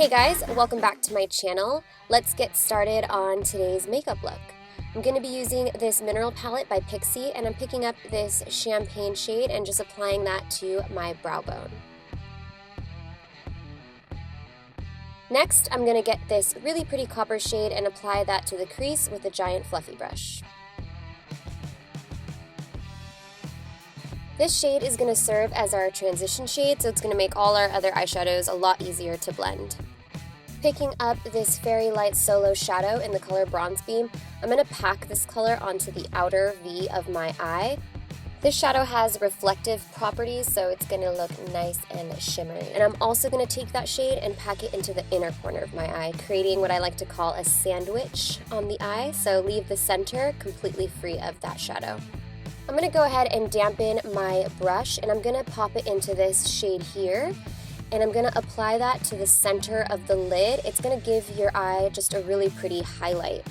Hey guys, welcome back to my channel. Let's get started on today's makeup look. I'm going to be using this mineral palette by Pixi, and I'm picking up this champagne shade and just applying that to my brow bone. Next, I'm going to get this really pretty copper shade and apply that to the crease with a giant fluffy brush. This shade is going to serve as our transition shade, so it's going to make all our other eyeshadows a lot easier to blend. Picking up this Fairy Light Solo Shadow in the color Bronze Beam, I'm going to pack this color onto the outer V of my eye. This shadow has reflective properties, so it's going to look nice and shimmery. And I'm also going to take that shade and pack it into the inner corner of my eye, creating what I like to call a sandwich on the eye, so leave the center completely free of that shadow. I'm going to go ahead and dampen my brush, and I'm going to pop it into this shade here, and I'm going to apply that to the center of the lid. It's going to give your eye just a really pretty highlight.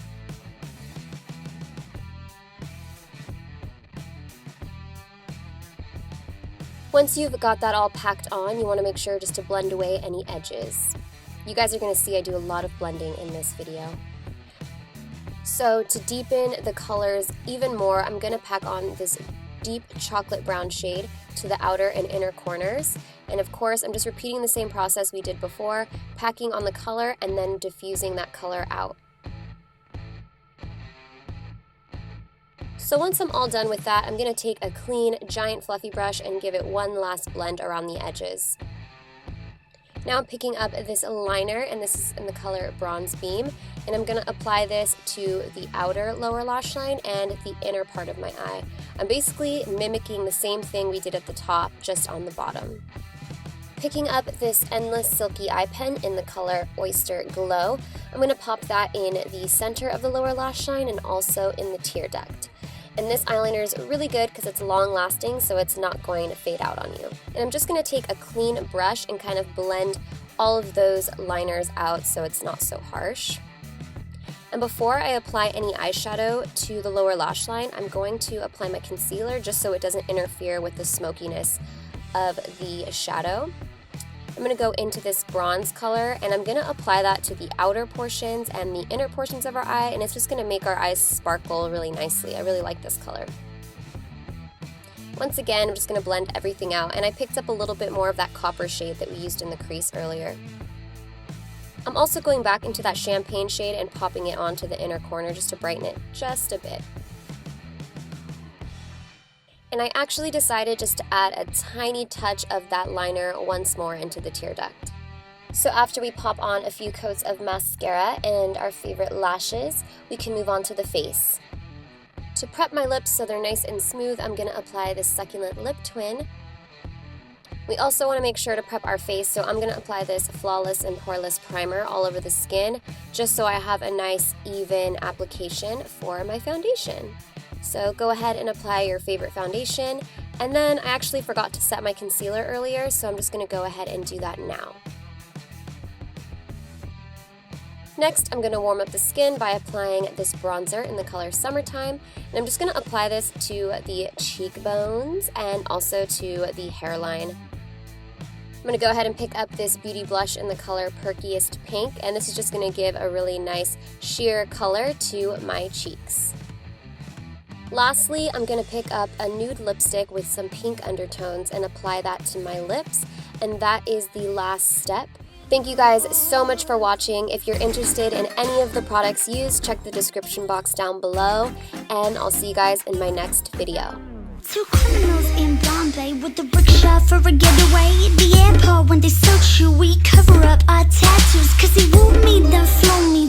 Once you've got that all packed on, you want to make sure just to blend away any edges. You guys are going to see I do a lot of blending in this video. So to deepen the colors even more, I'm going to pack on this deep chocolate brown shade to the outer and inner corners. And of course, I'm just repeating the same process we did before, packing on the color and then diffusing that color out. So once I'm all done with that, I'm going to take a clean, giant fluffy brush and give it one last blend around the edges. Now I'm picking up this liner, and this is in the color Bronze Beam, and I'm going to apply this to the outer lower lash line and the inner part of my eye. I'm basically mimicking the same thing we did at the top, just on the bottom. Picking up this Endless Silky Eye Pen in the color Oyster Glow, I'm going to pop that in the center of the lower lash line and also in the tear duct. And this eyeliner is really good because it's long lasting, so it's not going to fade out on you. And I'm just going to take a clean brush and kind of blend all of those liners out so it's not so harsh. And before I apply any eyeshadow to the lower lash line, I'm going to apply my concealer just so it doesn't interfere with the smokiness of the shadow. I'm going to go into this bronze color, and I'm going to apply that to the outer portions and the inner portions of our eye, and it's just going to make our eyes sparkle really nicely. I really like this color. Once again, I'm just going to blend everything out, and I picked up a little bit more of that copper shade that we used in the crease earlier. I'm also going back into that champagne shade and popping it onto the inner corner just to brighten it just a bit. And I actually decided just to add a tiny touch of that liner once more into the tear duct. So after we pop on a few coats of mascara and our favorite lashes, we can move on to the face. To prep my lips so they're nice and smooth, I'm going to apply this Succulent Lip Twin. We also want to make sure to prep our face, so I'm going to apply this Flawless and Poreless Primer all over the skin, just so I have a nice even application for my foundation. So go ahead and apply your favorite foundation, and then I actually forgot to set my concealer earlier, so I'm just going to go ahead and do that now. Next, I'm going to warm up the skin by applying this bronzer in the color Summertime, and I'm just going to apply this to the cheekbones and also to the hairline. I'm going to go ahead and pick up this beauty blush in the color Perkiest Pink, and this is just going to give a really nice sheer color to my cheeks. Lastly, I'm going to pick up a nude lipstick with some pink undertones and apply that to my lips, and that is the last step. Thank you guys so much for watching. If you're interested in any of the products used, check the description box down below, and I'll see you guys in my next video. Two criminals in Bombay with the rickshaw for a getaway. At the airport when they search you, we cover up our tattoos, 'cause he wooed me, then flew me